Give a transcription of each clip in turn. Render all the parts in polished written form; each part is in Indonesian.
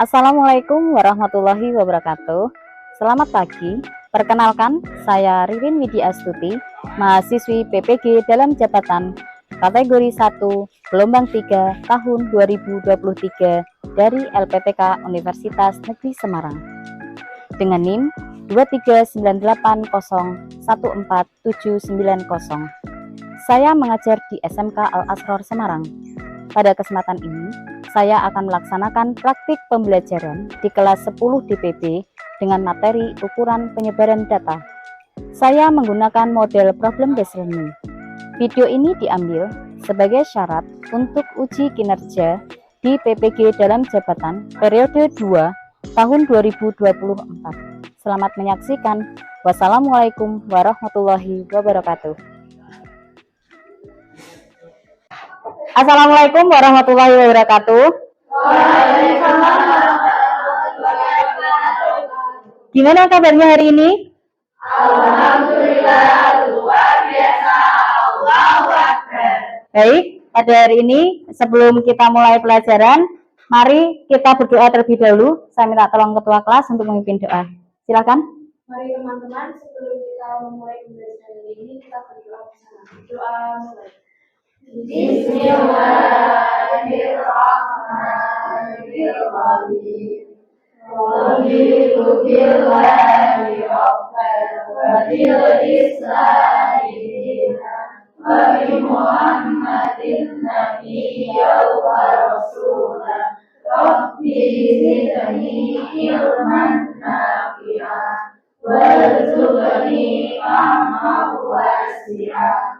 Assalamualaikum warahmatullahi wabarakatuh. Selamat pagi. Perkenalkan, saya Ririn Widi Astuti, mahasiswi PPG dalam jabatan kategori 1, gelombang 3, tahun 2023 dari LPTK Universitas Negeri Semarang. Dengan NIM 23980147790. Saya mengajar di SMK Al-Asror Semarang. Pada kesempatan ini, saya akan melaksanakan praktik pembelajaran di kelas 10 DPB dengan materi ukuran penyebaran data. Saya menggunakan model problem based learning. Video ini diambil sebagai syarat untuk uji kinerja di PPG dalam jabatan periode 2 tahun 2024. Selamat menyaksikan. Wassalamualaikum warahmatullahi wabarakatuh. Assalamualaikum warahmatullahi wabarakatuh. Gimana kabarnya hari ini? Alhamdulillah, luar biasa. Allahu Akbar. Baik, pada hari ini sebelum kita mulai pelajaran, mari kita berdoa terlebih dahulu. Saya minta tolong ketua kelas untuk memimpin doa. Silakan. Mari teman-teman, sebelum kita memulai pembelajaran ini, kita berdoa bersama. Doa mulai. Bismillahirrahmanirrahim. Raditu billahi rabban wa bil islami wa bi Muhammadin nabiyyan wa rasulan. Rabbi zidni ilman nafi'an warzuqni fahman wasi'an.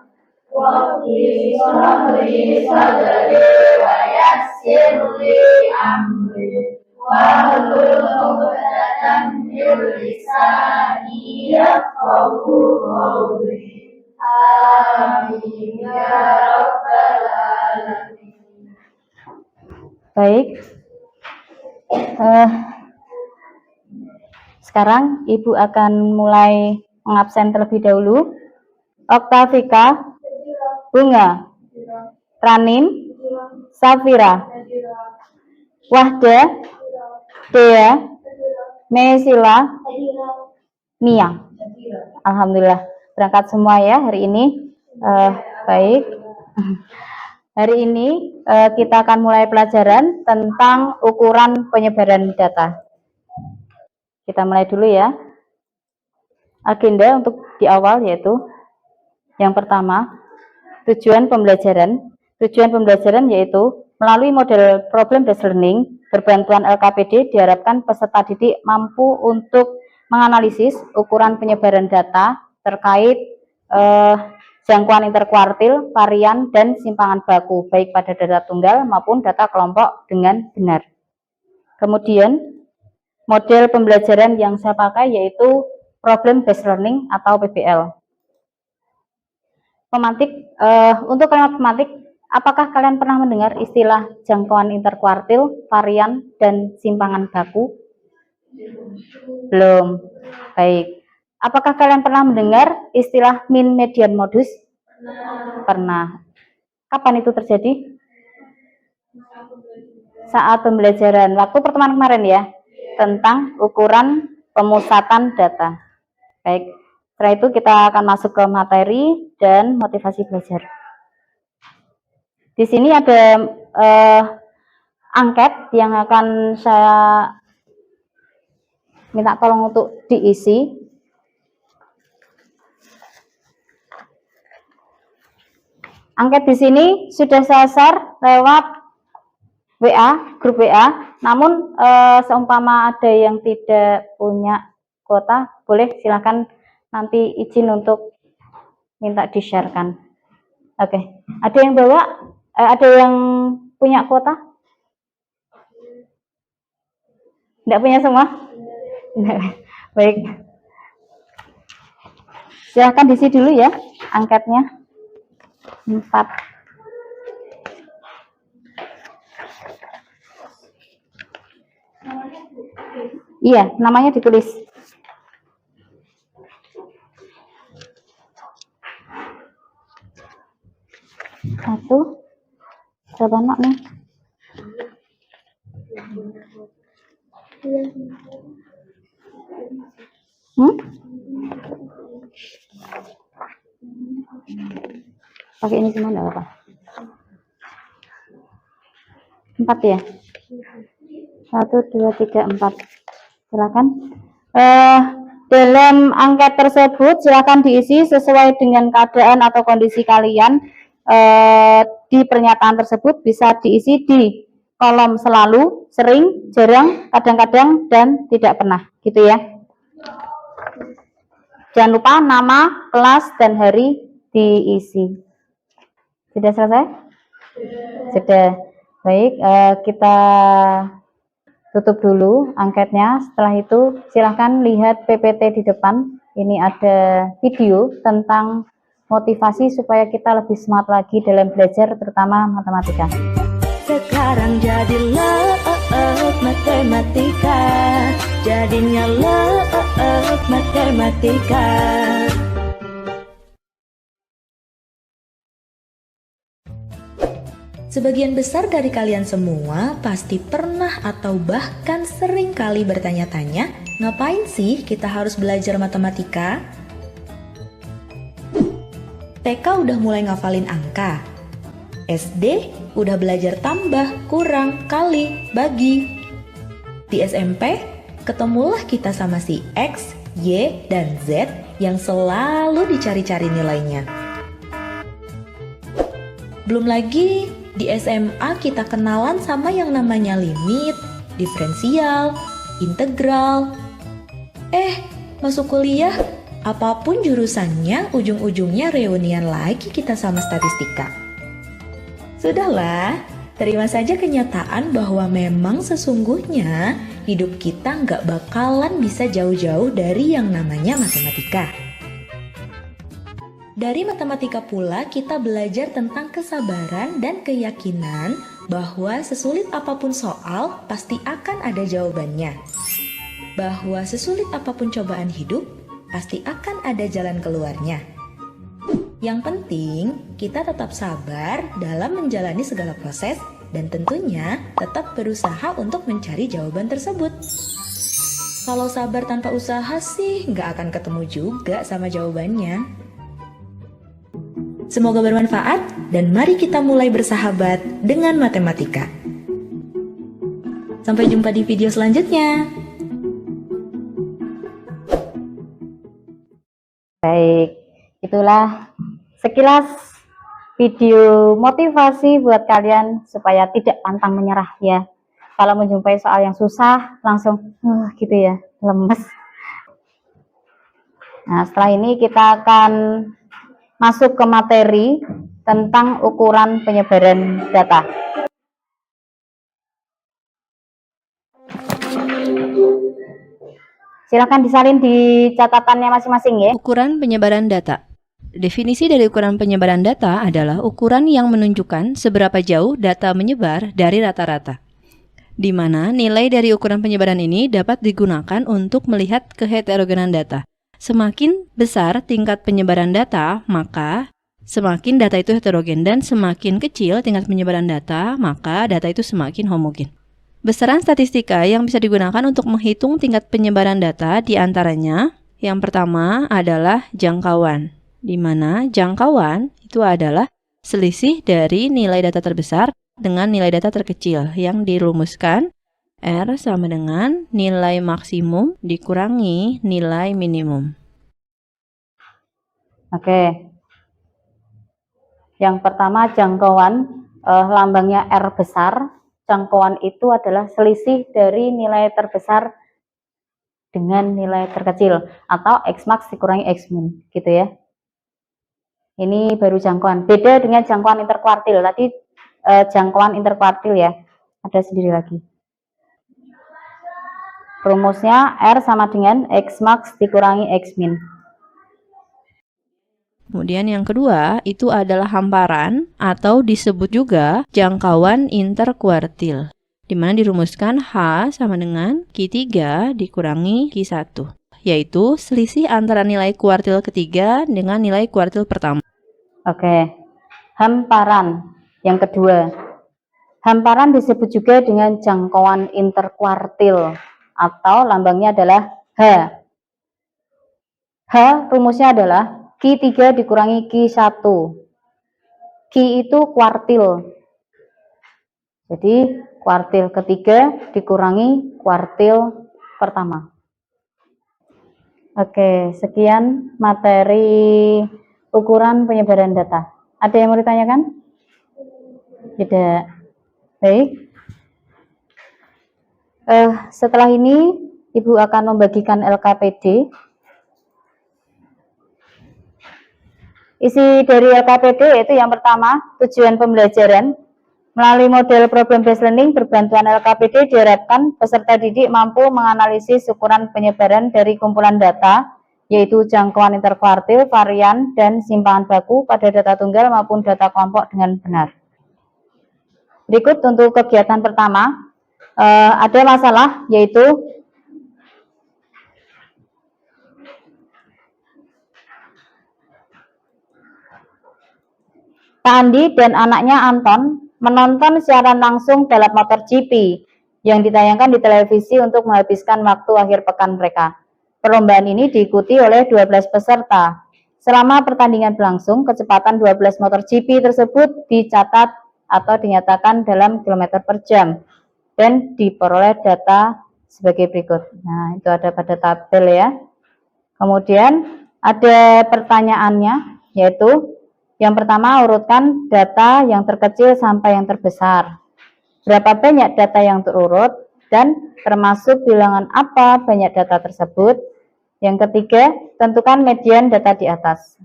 Rabbi shrahli sadri wa yassir li amri wahlul 'uqdatam min lisani yafqahu qawli. Amin ya rabbal alamin. Baik. Sekarang Ibu akan mulai mengabsen terlebih dahulu. Oktavika, Bunga, Ranim, Safira, Wahda, Dea, Mesila, Mia. Alhamdulillah berangkat semua ya hari ini. Baik. Hari ini kita akan mulai pelajaran tentang ukuran penyebaran data. Kita mulai dulu ya. Agenda untuk di awal yaitu yang pertama, tujuan pembelajaran. Tujuan pembelajaran yaitu melalui model problem based learning berbantuan LKPD diharapkan peserta didik mampu untuk menganalisis ukuran penyebaran data terkait jangkauan interkuartil, varian, dan simpangan baku baik pada data tunggal maupun data kelompok dengan benar. Kemudian model pembelajaran yang saya pakai yaitu problem based learning atau PBL. Pemantik, untuk kalimat pemantik, apakah kalian pernah mendengar istilah jangkauan interkuartil, varian, dan simpangan baku? Belum. Baik. Apakah kalian pernah mendengar istilah mean median modus? Pernah. Kapan itu terjadi? Saat pembelajaran waktu pertemuan kemarin ya, tentang ukuran pemusatan data. Baik. Setelah itu kita akan masuk ke materi dan motivasi belajar. Di sini ada angket yang akan saya minta tolong untuk diisi. Angket di sini sudah saya share lewat WA, grup WA. Namun seumpama ada yang tidak punya kuota, boleh silakan nanti izin untuk minta di-sharekan. Oke, ada yang bawa? Ada yang punya kuota? Tidak punya semua? Baik. Silakan diisi dulu ya angketnya. 4. Iya, namanya ditulis. Satu. Berapa nak nih? Pakai ini semua enggak apa-apa. 4 ya? 1, 2, 3, 4. Silakan. Dalam angket tersebut silakan diisi sesuai dengan keadaan atau kondisi kalian. Di pernyataan tersebut bisa diisi di kolom selalu, sering, jarang, kadang-kadang, dan tidak pernah, gitu ya. Jangan lupa nama, kelas, dan hari diisi. Sudah selesai? Sudah. Baik, kita tutup dulu angketnya. Setelah itu silahkan lihat PPT di depan. Ini ada video tentang motivasi supaya kita lebih semangat lagi dalam belajar, terutama matematika. Sekarang jadi matematika, jadinya matematika. Sebagian besar dari kalian semua pasti pernah atau bahkan sering kali bertanya-tanya, ngapain sih kita harus belajar matematika? TK udah mulai ngafalin angka. SD udah belajar tambah, kurang, kali, bagi. Di SMP, ketemulah kita sama si X, Y, dan Z yang selalu dicari-cari nilainya. Belum lagi, di SMA kita kenalan sama yang namanya limit, diferensial, integral. Masuk kuliah, apapun jurusannya, ujung-ujungnya reunian lagi kita sama statistika. Sudahlah, terima saja kenyataan bahwa memang sesungguhnya hidup kita nggak bakalan bisa jauh-jauh dari yang namanya matematika. Dari matematika pula kita belajar tentang kesabaran dan keyakinan bahwa sesulit apapun soal pasti akan ada jawabannya. Bahwa sesulit apapun cobaan hidup pasti akan ada jalan keluarnya. Yang penting kita tetap sabar dalam menjalani segala proses dan tentunya tetap berusaha untuk mencari jawaban tersebut. Kalau sabar tanpa usaha sih nggak akan ketemu juga sama jawabannya. Semoga bermanfaat dan mari kita mulai bersahabat dengan matematika. Sampai jumpa di video selanjutnya. Baik, itulah sekilas video motivasi buat kalian supaya tidak pantang menyerah ya. Kalau menjumpai soal yang susah langsung gitu ya, lemes. Nah, setelah ini kita akan masuk ke materi tentang ukuran penyebaran data. Silakan disalin di catatannya masing-masing ya. Ukuran penyebaran data. Definisi dari ukuran penyebaran data adalah ukuran yang menunjukkan seberapa jauh data menyebar dari rata-rata. Di mana nilai dari ukuran penyebaran ini dapat digunakan untuk melihat keheterogenan data. Semakin besar tingkat penyebaran data, maka semakin data itu heterogen, dan semakin kecil tingkat penyebaran data, maka data itu semakin homogen. Besaran statistika yang bisa digunakan untuk menghitung tingkat penyebaran data diantaranya, yang pertama adalah jangkauan, di mana jangkauan itu adalah selisih dari nilai data terbesar dengan nilai data terkecil yang dirumuskan R sama dengan nilai maksimum dikurangi nilai minimum. Oke. Yang pertama jangkauan, lambangnya R besar. Jangkauan itu adalah selisih dari nilai terbesar dengan nilai terkecil atau X max dikurangi X min gitu ya. Ini baru jangkauan. Beda dengan jangkauan interkuartil. Tadi jangkauan interkuartil ya. Ada sendiri lagi. Rumusnya R sama dengan X max dikurangi X min. Kemudian yang kedua itu adalah hamparan atau disebut juga jangkauan interkuartil, di mana dirumuskan H sama dengan Q3 dikurangi Q1, yaitu selisih antara nilai kuartil ketiga dengan nilai kuartil pertama. Oke. Hamparan. Yang kedua, hamparan disebut juga dengan jangkauan interkuartil atau lambangnya adalah H. H rumusnya adalah Q3 dikurangi Q1. Q itu kuartil. Jadi kuartil ketiga dikurangi kuartil pertama. Oke, sekian materi ukuran penyebaran data. Ada yang mau ditanyakan? Tidak. Baik. Setelah ini Ibu akan membagikan LKPD. Isi dari LKPD yaitu yang pertama, tujuan pembelajaran. Melalui model problem based learning berbantuan LKPD diharapkan peserta didik mampu menganalisis ukuran penyebaran dari kumpulan data, yaitu jangkauan interkuartil, varian, dan simpangan baku pada data tunggal maupun data kelompok dengan benar. Berikut untuk kegiatan pertama, ada masalah yaitu Pak Andi dan anaknya Anton menonton siaran langsung balap motor GP yang ditayangkan di televisi untuk menghabiskan waktu akhir pekan mereka. Perlombaan ini diikuti oleh 12 peserta. Selama pertandingan berlangsung, kecepatan 12 motor GP tersebut dicatat atau dinyatakan dalam kilometer per jam dan diperoleh data sebagai berikut. Nah, itu ada pada tabel ya. Kemudian ada pertanyaannya, yaitu yang pertama, urutkan data yang terkecil sampai yang terbesar. Berapa banyak data yang terurut dan termasuk bilangan apa banyak data tersebut. Yang ketiga, tentukan median data di atas.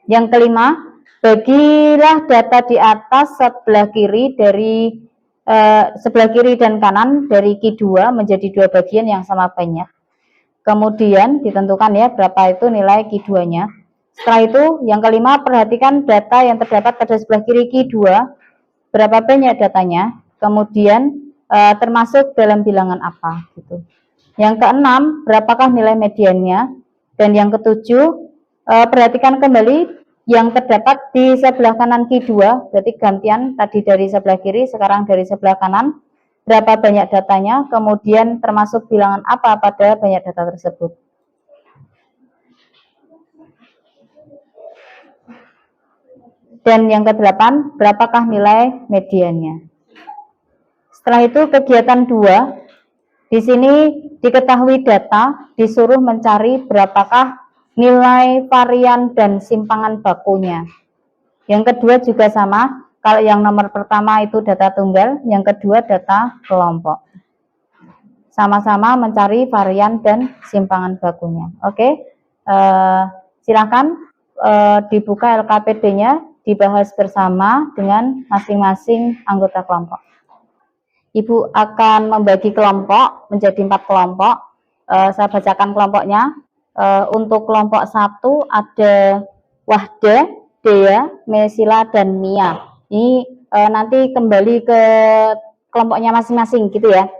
Yang kelima, bagilah data di atas sebelah kiri dan kanan dari Q2 menjadi dua bagian yang sama banyak. Kemudian ditentukan ya berapa itu nilai Q2-nya. Setelah itu yang kelima, perhatikan data yang terdapat pada sebelah kiri Q2, berapa banyak datanya, kemudian termasuk dalam bilangan apa gitu. Yang keenam, berapakah nilai mediannya, dan yang ketujuh, perhatikan kembali yang terdapat di sebelah kanan Q2, berarti gantian tadi dari sebelah kiri, sekarang dari sebelah kanan. Berapa banyak datanya, kemudian termasuk bilangan apa pada banyak data tersebut. Dan yang kedelapan, berapakah nilai mediannya. Setelah itu kegiatan 2, di sini diketahui data, disuruh mencari berapakah nilai varian dan simpangan bakunya. Yang kedua juga sama. Kalau yang nomor pertama itu data tunggal, yang kedua data kelompok. Sama-sama mencari varian dan simpangan bakunya. Oke, silakan dibuka LKPD-nya, dibahas bersama dengan masing-masing anggota kelompok. Ibu akan membagi kelompok menjadi 4 kelompok. Saya bacakan kelompoknya. Untuk kelompok 1 ada Wahda, Dea, Mesila, dan Mia. Ini nanti kembali ke kelompoknya masing-masing gitu ya.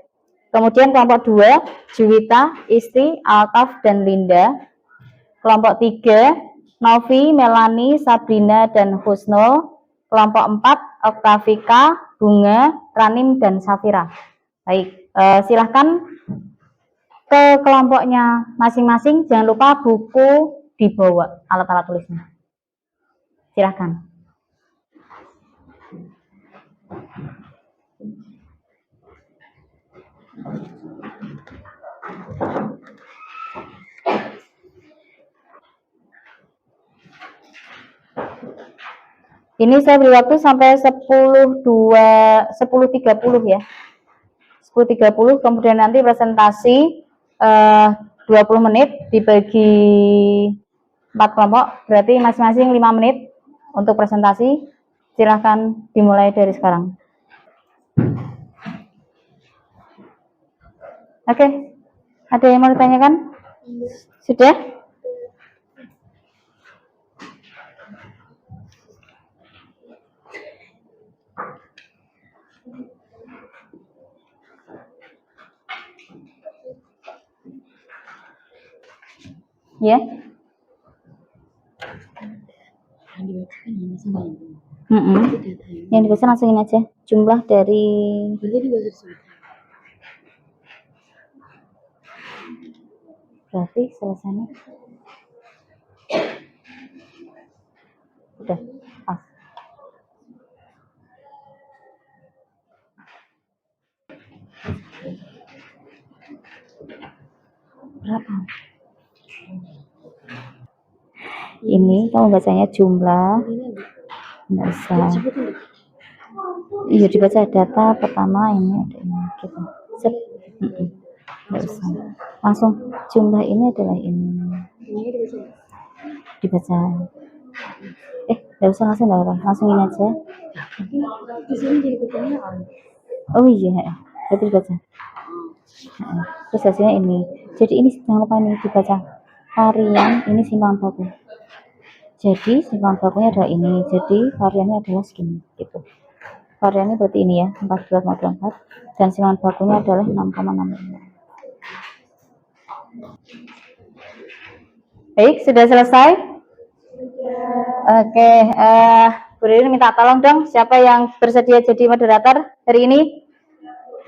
Kemudian kelompok 2, Juwita, Istri, Altaf, dan Linda. Kelompok 3, Novi, Melani, Sabrina, dan Husnul. Kelompok 4, Oktavika, Bunga, Ranim, dan Safira. Baik, silahkan ke kelompoknya masing-masing. Jangan lupa buku dibawa, alat-alat tulisnya. Silahkan. Ini saya beri waktu sampai 10.30 ya. 10.30, kemudian nanti presentasi 20 menit dibagi 4 kelompok, berarti masing-masing 5 menit untuk presentasi. Silahkan dimulai dari sekarang. Oke, ada yang mau ditanyakan? Sudah? Ya. Mm-mm. Yang dibaca langsungin aja jumlah dari berarti selesainya udah pas. Berapa? Ini kamu bacanya jumlah, nggak usah. Iya dibaca data pertama ini ada ini gitu. Set. Nggak usah. Langsung jumlah ini adalah ini. Dibaca. Nggak usah langsung nggak apa. Langsung ini aja. Oh iya, berarti dibaca. Terus hasilnya ini. Jadi ini jangan lupa ini dibaca. Harian ini simpan baku. Jadi simpan bakunya adalah ini. Jadi variannya adalah segini gitu. Variannya berarti ini ya, 14,4 dan simpan bakunya adalah 6,65. Baik, sudah selesai? Oke, Bu Ririn minta tolong dong siapa yang bersedia jadi moderator hari ini?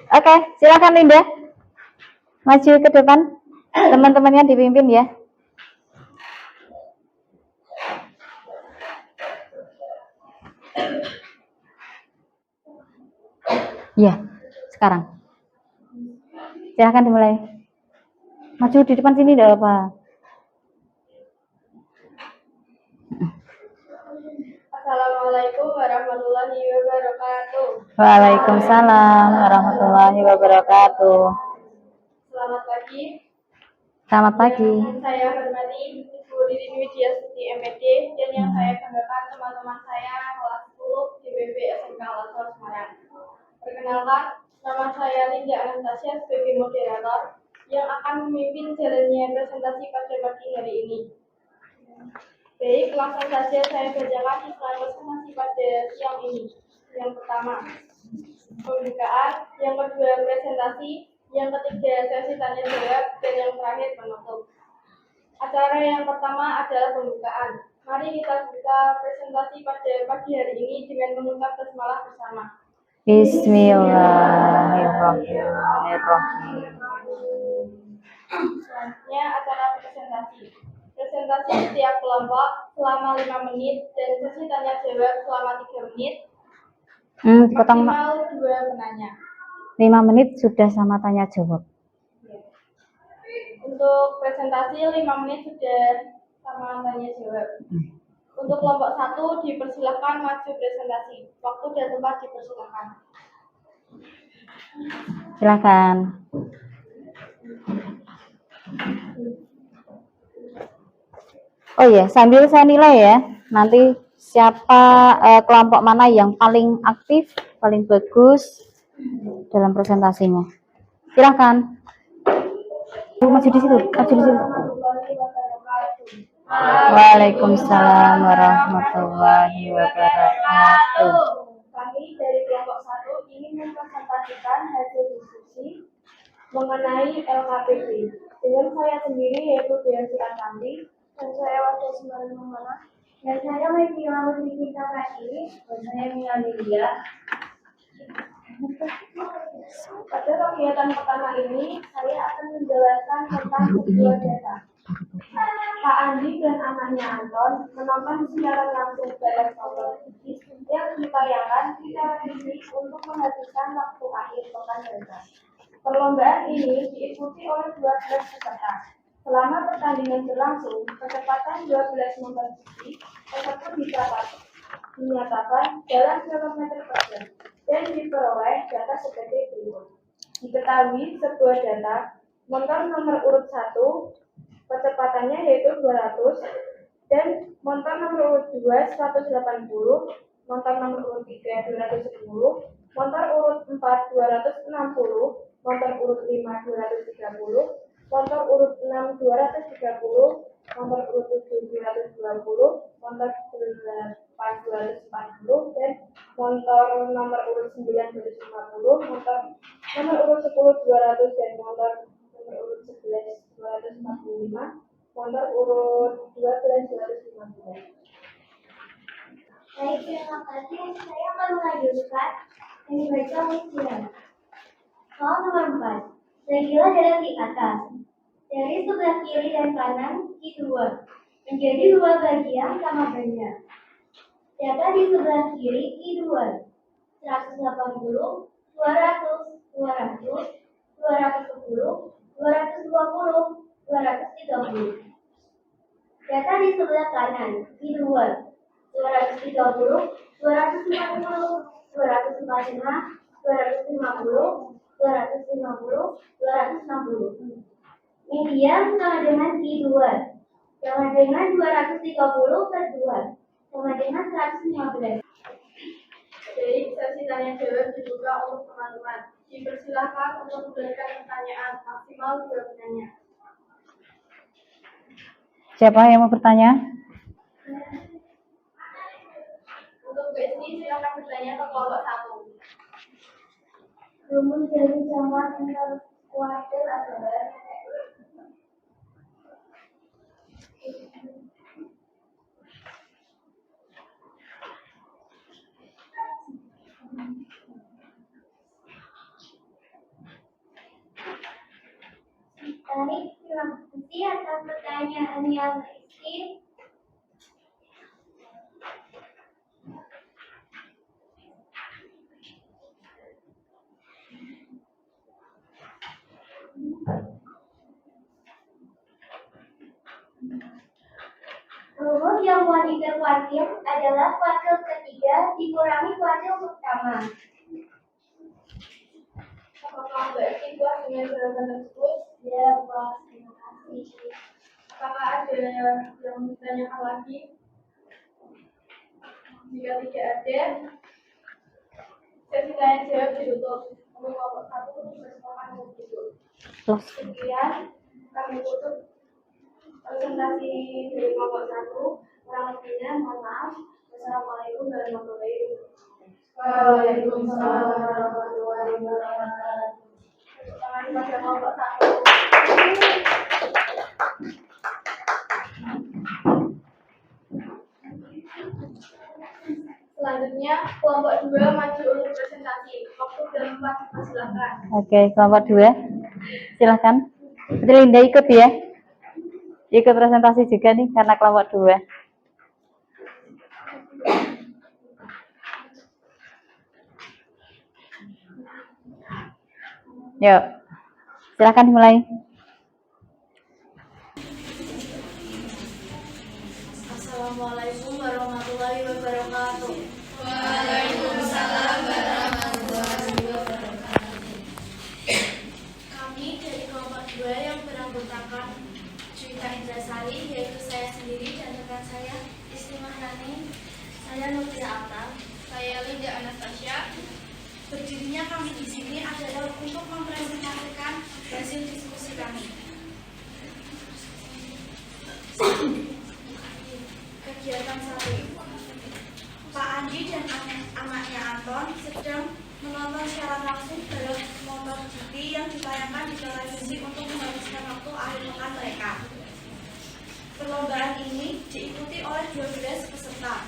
Oke, silakan Linda. Maju ke depan. Teman-temannya dipimpin ya. Ya, sekarang. Silakan dimulai. Maju di depan sini enggak apa. Assalamualaikum warahmatullahi wabarakatuh. Waalaikumsalam warahmatullahi wabarakatuh. Selamat pagi. Selamat pagi. Yang saya hormati Ibu Ririn Widiastuti MPD dan yang saya banggakan teman-teman saya kelas 10 DPP SMK Al-Azhar Semarang. Perkenalkan, nama saya Linda Anastasia sebagai moderator yang akan memimpin jalannya presentasi pada pagi hari ini. Baik, langsung saja saya bacakan iklan presentasi pada siang ini. Yang pertama, pembukaan, yang kedua presentasi, yang ketiga sesi tanya jawab, dan yang terakhir penutup. Acara yang pertama adalah pembukaan. Mari kita buka presentasi pada pagi hari ini dengan mengucap basmalah bersama. Bismillahirrahmanirrahim. Selanjutnya acara presentasi. Presentasi setiap kelompok selama 5 menit dan sesi tanya jawab selama 3 menit. Maksimal 2 penanya. 5 menit sudah sama tanya jawab. Untuk presentasi 5 menit sudah sama tanya jawab. Untuk kelompok 1 dipersilakan maju presentasi. Waktu dan tempat dipersilakan. Silakan. Oh iya, sambil saya nilai ya. Nanti siapa kelompok mana yang paling aktif, paling bagus dalam presentasinya. Silakan. Maju di situ, maju di situ. Waalaikumsalam warahmatullahi wabarakatuh. Kami dari kelompok 1 ingin mempresentasikan hasil diskusi mengenai LKPD. Dengan saya sendiri yaitu Dea Sirasandi dan saya Wasya Sembaran Mengana dan saya Mekila Musliminta KI dan saya Mia Lydia. Pada kegiatan pertama ini saya akan menjelaskan tentang sebuah data. Pak Andi dan anaknya Anton menonton siaran langsung beres otomatis yang ditayangkan di televisi untuk menghabiskan waktu akhir pekan bebas. Perlombaan ini diikuti oleh 12 peserta. Selama pertandingan berlangsung, kecepatan 12 motor TV tersebut dinyatakan dalam kilometer per jam dan diperoleh data sebagai berikut. Diketahui sebuah data motor nomor urut 1 kecepatannya yaitu 200 dan motor nomor urut 2 180, motor nomor urut 3 210, motor urut 4 260, motor urut 5 230, motor urut 6 230, motor urut 7 220, motor 8 240 dan motor nomor urut 9 250, motor nomor urut 10 200 dan motor nomor urut 11 245, motor urut 12 250. Baik, terima kasih. Saya akan melanjutkan yang dibaca oleh Jiran. Soal nomor 4. Bagilah dalam di atas. Dari sebelah kiri dan kanan dua menjadi dua bagian sama benda. Data di sebelah kiri dua 180, 200, 200, 210, 220, 230. Data di sebelah kanan dua 230, 240, 245, 250, 250, 260. Median sama dengan Q2 sama dengan 230 per 2 sama dengan 115. Baik, sesi tanya jawab dibuka untuk teman-teman. Dipersilakan untuk memberikan pertanyaan maksimal 2 pertanyaan. Siapa yang mau bertanya? Untuk Besti, silakan bertanya ke kelompok 1. Rumus dari jangka interkuartil adalah Baik, terima kasih atas pertanyaan yang isi. Rumus jamuan interkuartil adalah kuartil ketiga dikurangi kuartil pertama. Apakah Mbak Esti puas dengan jawaban tersebut? Ya, Pak. Terima kasih. Apakah ada yang ditanyakan lagi? Jika tidak ada, sesi tanya jawab ditutup. Untuk kelompok 1 bersepakat untuk ditutup. Sekian, kami tutup presentasi dari kelompok 1. Kurang lebihnya, mohon maaf. Wassalamualaikum warahmatullahi wabarakatuh. Waalaikumsalam warahmatullahi wabarakatuh. Tangan pada kelompok 1. Selanjutnya, kelompok 2 maju untuk presentasi. Waktu dan tempat silakan. Oke, kelompok 2. Silahkan. Berarti Linda ikut ya. Ikut presentasi juga nih karena kelompok 2. Yuk, silahkan dimulai. Assalamualaikum warahmatullahi wabarakatuh. Kami dari kelompok 2 yang beranggotakan Juwita Indrasari, yaitu saya sendiri dan rekan saya Isti Mahrani, saya Nurdia Atta, saya Linda Anastasia. Berdirinya kami di sini adalah untuk mempresentasikan hasil diskusi kami. Kegiatan 1. Pak Andi dan anaknya Anton sedang menonton secara langsung balap motor GP yang ditayangkan di televisi untuk menghabiskan waktu akhir pekan mereka. Perlombaan ini diikuti oleh 12 peserta.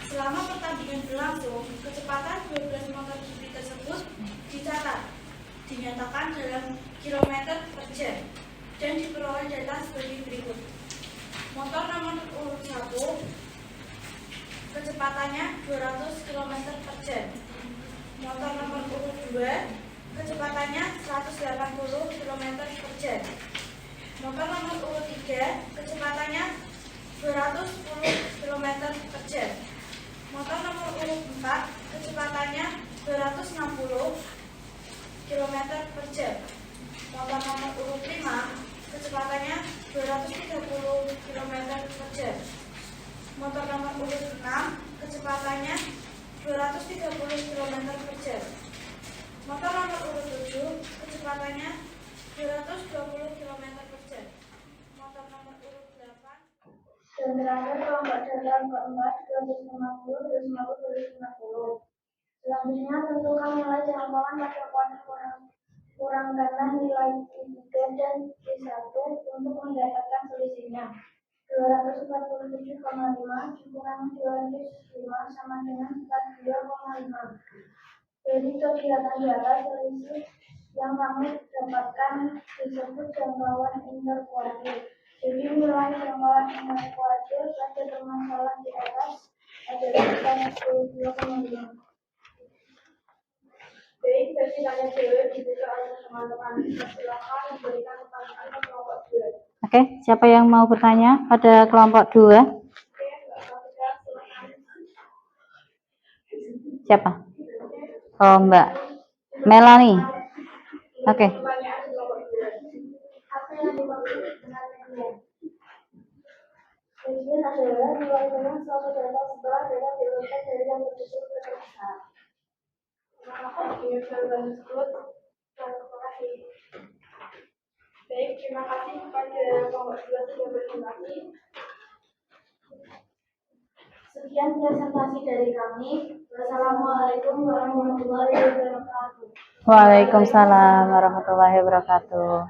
Selama pertandingan berlangsung, kecepatan 12 motor GP tersebut dinyatakan dalam kilometer per jam dan diperoleh data sebagai berikut. Motor nomor urut 1 kecepatannya 200 km per jam. Motor nomor urut 2 kecepatannya 180 km per jam. Motor nomor urut 3 kecepatannya 210 km per jam. Motor nomor urut 4 kecepatannya 260 km per jam. Motor nomor urut 5 kecepatannya 230 km per jam. Motor nomor urut 6 kecepatannya 230 km per jam. Motor nomor urut 7 kecepatannya 220 km per jam. Motor nomor urut 8. Dan terakhir kelompok dalam keempat 250, 250, 250. Selanjutnya tentukan nilai jangkauan pada kuadrat kurangkanlah nilai Q3 dan Q1 untuk mendapatkan selisihnya. 247,5 dikurangi 205 sama dengan 42,5. Dari kegiatan di atas, selisih yang kami dapatkan disebut jangkauan interkuartil. Jadi nilai jangkauan interkuartil pada permasalahan di atas adalah 42,5. Baik, sesi tanya jawab dibuka oleh teman-teman. Silakan memberikan pertanyaan ke kelompok 2. Oke, siapa yang mau bertanya pada kelompok 2? Siapa? Oh, Mbak Melani. Oke. Pertanyaan di kelompok 2. Apa yang dimaksud dengan median? Median adalah nilai dengan suatu data setelah data diurutkan dari yang terkecil ke terbesar. Baik, terima kasih kepada kelompok 2 sudah berinteraksi. Sekian presentasi dari kami. Wassalamualaikum warahmatullahi wabarakatuh. Waalaikumsalam warahmatullahi wabarakatuh.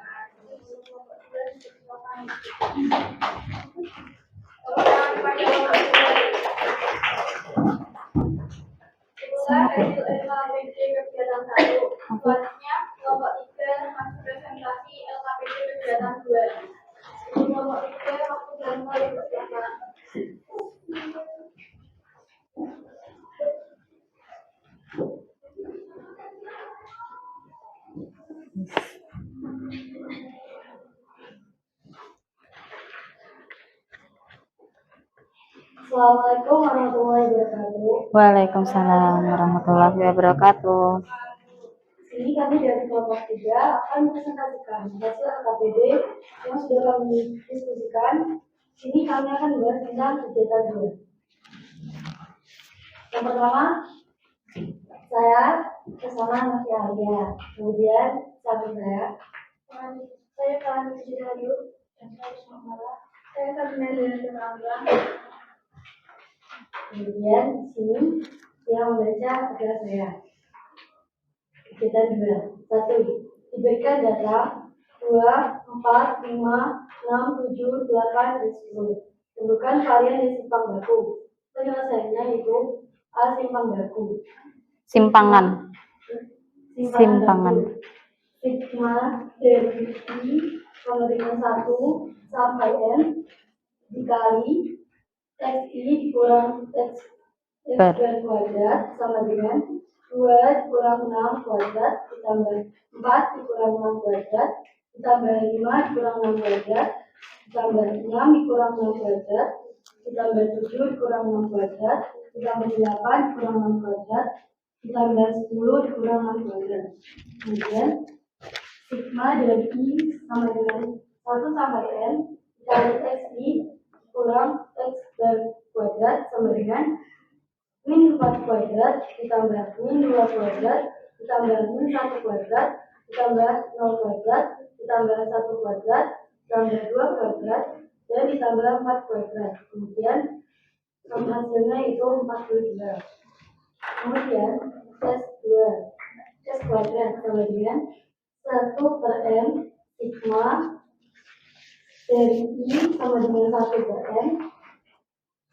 Hasil LKPD kegiatan 1. Selanjutnya kelompok 3 hasil presentasi LKPD kegiatan 2. Kelompok 3 waktu dan mulai bersiapkan. Assalamualaikum warahmatullahi wabarakatuh. Waalaikumsalam warahmatullahi wabarakatuh. Ini kami dari kelompok 3 akan mempresentasikan hasil LKPD yang sudah kami diskusikan. Ini kami akan membahas tentang kegiatan 2. Yang pertama, saya bersama Mas Yahya. Kemudian sahabat saya Kalan Wijaya dan saya Ismail. Saya Sabina dari Tetangga. Kemudian di sini yang membaca adalah saya. Kegiatan 2. 1. Diberikan data 2, 4, 5, 6, 7, 8, dan 10. Tentukan varian yang simpang baku. Penyelesaiannya itu A. Simpang baku. Simpangan. Sigma dari I sama dengan 1 sampai N dikali XI dikurang X kuadrat sama dengan 2 dikurang 6 kuadrat ditambah 4 dikurang 6 kuadrat ditambah 5 dikurang 6 kuadrat ditambah 6 dikurang 6 kuadrat ditambah 7 dikurang 6 kuadrat ditambah 8 dikurang 6 kuadrat ditambah 10 dikurang 6 kuadrat. Kemudian sigma dari I sama dengan 1 sampai N dikali XI kurang X kuadrat sama dengan min 4 kuadrat ditambah min 2 kuadrat ditambah min 1 kuadrat ditambah 0 kuadrat ditambah 1 kuadrat ditambah 2 kuadrat dan ditambah 4 kuadrat. Kemudian hasilnya itu 42. Kemudian S kuadrat sama dengan 1 per N sigma dari I sama dengan 1 per N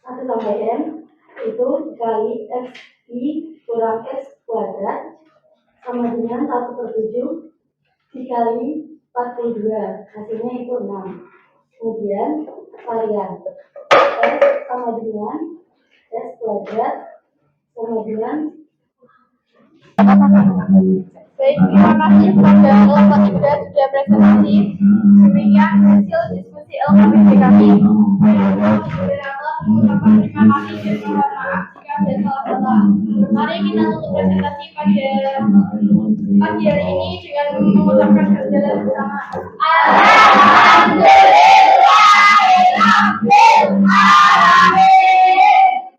1 sampai N itu dikali XI kurang X kuadrat sama dengan 1 per 7 dikali 42 hasilnya itu 6. Kemudian varian S sama dengan S kuadrat sama dengan baik, terima kasih kepada kelompok 3 sudah presentasi. Demikian hasil diskusi LKPD kami. Terima kasih dan mohon maaf jika ada salah-salah. Mari kita tutup presentasi pada pagi hari ini dengan mengucapkan hamdalah bersama.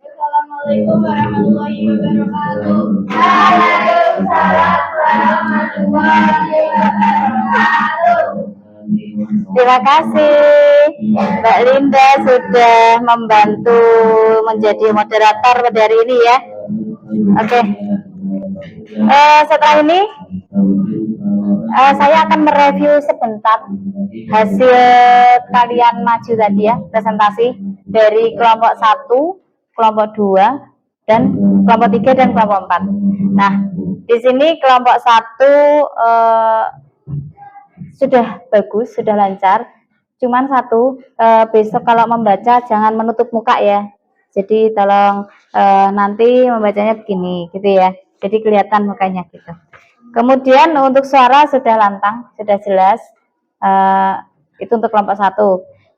Wassalamualaikum warahmatullahi wabarakatuh. Waalaikumsalam warahmatullahi wabarakatuh. Terima kasih Mbak Linda sudah membantu menjadi moderator pada hari ini ya. Oke. Setelah ini saya akan mereview sebentar hasil kalian maju tadi ya, presentasi dari kelompok 1, kelompok 2, dan kelompok 3 dan kelompok 4. Nah, di sini kelompok 1 sudah bagus, sudah lancar. Cuman satu, besok kalau membaca jangan menutup muka ya. Jadi tolong nanti membacanya begini gitu ya. Jadi kelihatan mukanya gitu. Kemudian untuk suara sudah lantang, sudah jelas. Itu untuk kelompok 1.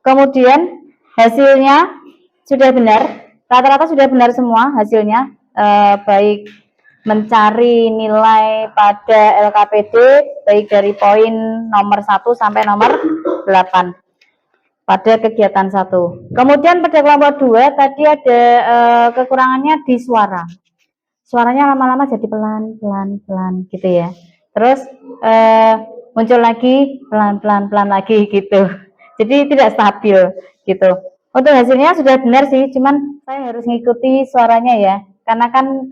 Kemudian hasilnya sudah benar, rata-rata sudah benar semua hasilnya, baik mencari nilai pada LKPD baik dari poin nomor 1 sampai nomor 8 pada kegiatan 1. Kemudian pada kelompok 2 tadi ada kekurangannya di suara. Suaranya lama-lama jadi pelan gitu ya. Terus muncul lagi pelan lagi gitu. Jadi tidak stabil gitu. Untuk hasilnya sudah benar sih, cuman saya harus ngikuti suaranya ya. Karena kan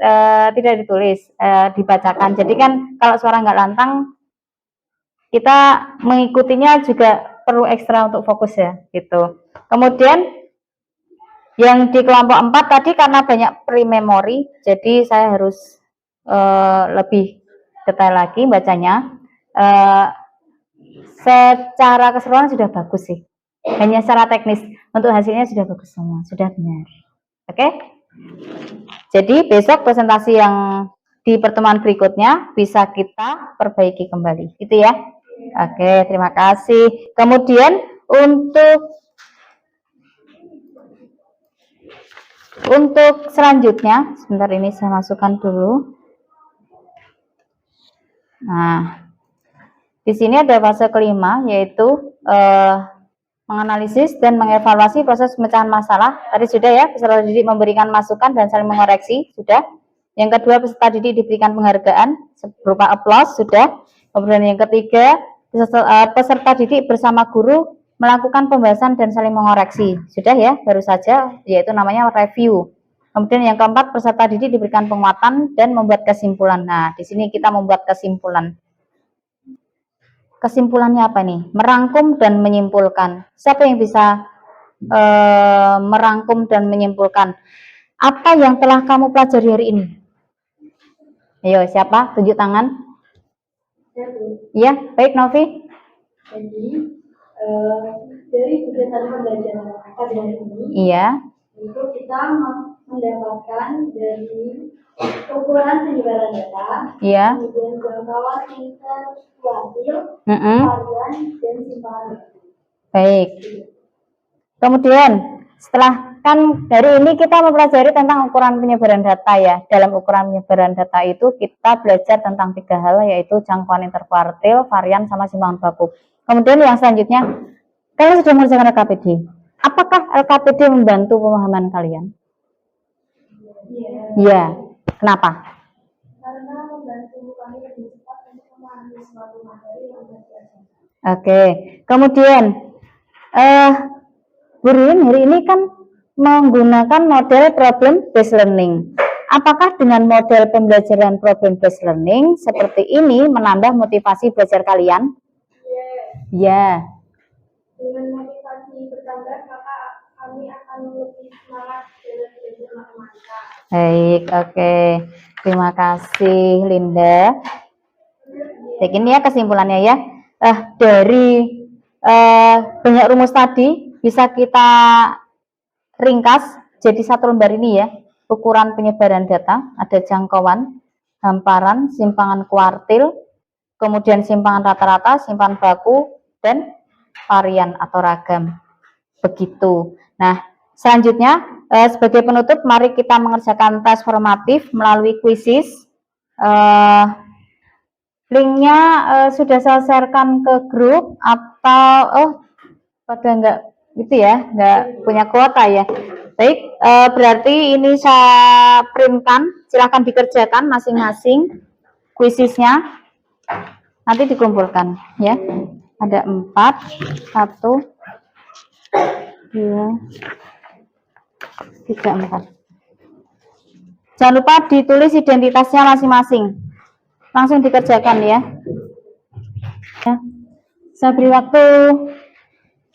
tidak ditulis, dibacakan. Jadi kan kalau suara nggak lantang, kita mengikutinya juga perlu ekstra untuk fokus ya, gitu. Kemudian yang di kelompok 4 tadi karena banyak pre-memory, jadi saya harus lebih detail lagi bacanya. Secara keseluruhan sudah bagus sih. Hanya secara teknis, untuk hasilnya sudah bagus semua, sudah benar. Oke? Jadi besok presentasi yang di pertemuan berikutnya bisa kita perbaiki kembali, gitu ya. Oke, terima kasih. Kemudian untuk selanjutnya, sebentar ini saya masukkan dulu. Nah, di sini ada fase kelima, yaitu menganalisis dan mengevaluasi proses pemecahan masalah. Tadi sudah ya, peserta didik memberikan masukan dan saling mengoreksi, sudah. Yang kedua, peserta didik diberikan penghargaan berupa aplaus, sudah. Kemudian yang ketiga, peserta didik bersama guru melakukan pembahasan dan saling mengoreksi, sudah ya, baru saja, yaitu namanya review. Kemudian yang keempat, peserta didik diberikan penguatan dan membuat kesimpulan. Nah, di sini kita membuat kesimpulan. Kesimpulannya apa nih? Merangkum dan menyimpulkan. Siapa yang bisa merangkum dan menyimpulkan? Apa yang telah kamu pelajari hari ini? Ayo, siapa? Tunjuk tangan. Iya, baik Novi. Jadi, dari kegiatan pembelajaran pada hari ini, Iya. itu kita mendapatkan dari ukuran penyebaran data, Iya. kemudian jangkauan interkuartil, varian, dan simpangan. Baik. Kemudian setelah kan dari ini kita mempelajari tentang ukuran penyebaran data ya. Dalam ukuran penyebaran data itu kita belajar tentang 3 hal, yaitu jangkauan interkuartil, varian, sama simpangan baku. Kemudian yang selanjutnya, kalian sudah mengerjakan LKPD. Apakah LKPD membantu pemahaman kalian? Iya. Kenapa? Karena membantu kami lebih cepat untuk memahami suatu materi yang berbeda. Oke. Kemudian Burin hari ini kan menggunakan model problem based learning. Apakah dengan model pembelajaran problem based learning seperti ini menambah motivasi belajar kalian? Ya. Dengan motivasi bertambah, maka kami akan lebih semangat dalam belajar matematika. Baik, oke. Terima kasih Linda. Begini ya kesimpulannya ya. Dari banyak rumus tadi bisa kita ringkas jadi satu lembar ini ya. Ukuran penyebaran data, ada jangkauan, hamparan, simpangan kuartil, kemudian simpangan rata-rata, simpangan baku, dan varian atau ragam. Begitu. Nah, selanjutnya sebagai penutup mari kita mengerjakan tes formatif melalui quizzes. Linknya sudah saya sharekan ke grup atau pada enggak gitu ya, enggak punya kuota ya. Baik, berarti ini saya printkan, silahkan dikerjakan masing-masing quizzesnya, nanti dikumpulkan ya. Ada 4, 1, 2, 3, 4. Jangan lupa ditulis identitasnya masing-masing. Langsung dikerjakan ya. Saya beri waktu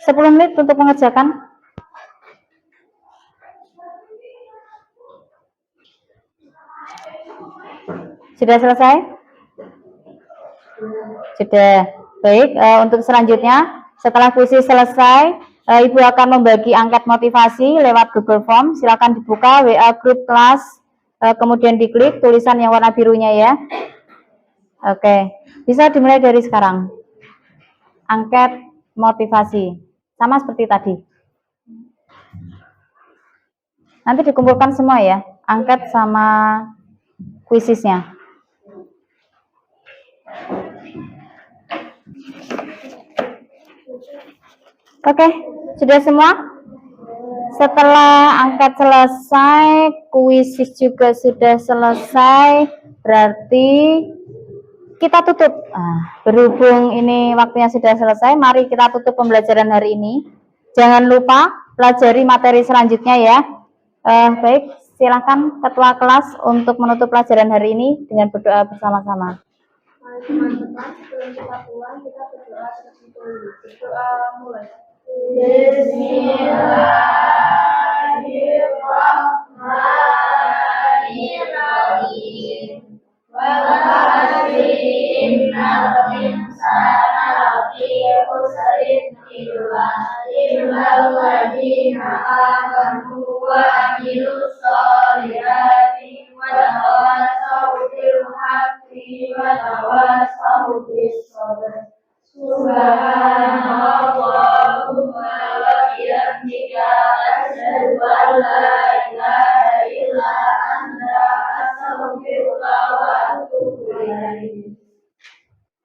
10 menit untuk mengerjakan. Sudah selesai? Sudah. Baik, untuk selanjutnya, setelah kuisis selesai, Ibu akan membagi angket motivasi lewat Google Form. Silakan dibuka WA grup kelas, kemudian diklik tulisan yang warna birunya ya. Oke, bisa dimulai dari sekarang. Angket motivasi, sama seperti tadi. Nanti dikumpulkan semua ya, angket sama kuisisnya. Oke, sudah semua? Setelah angket selesai, kuisis juga sudah selesai, berarti kita tutup. Berhubung ini waktunya sudah selesai, mari kita tutup pembelajaran hari ini. Jangan lupa pelajari materi selanjutnya ya. Baik, silakan Ketua kelas untuk menutup pelajaran hari ini dengan berdoa bersama-sama. Mari teman-teman, sebelum kita pulang, kita berdoa terlebih dahulu. Berdoa mulai. Bismillahirrahmanirrahim.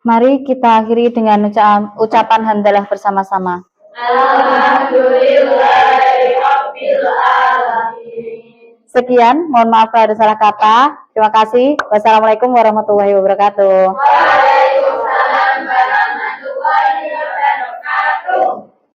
Mari kita akhiri dengan ucapan hamdalah bersama-sama. Sekian, mohon maaf kalau ada salah kata. Terima kasih. Wassalamualaikum warahmatullahi wabarakatuh.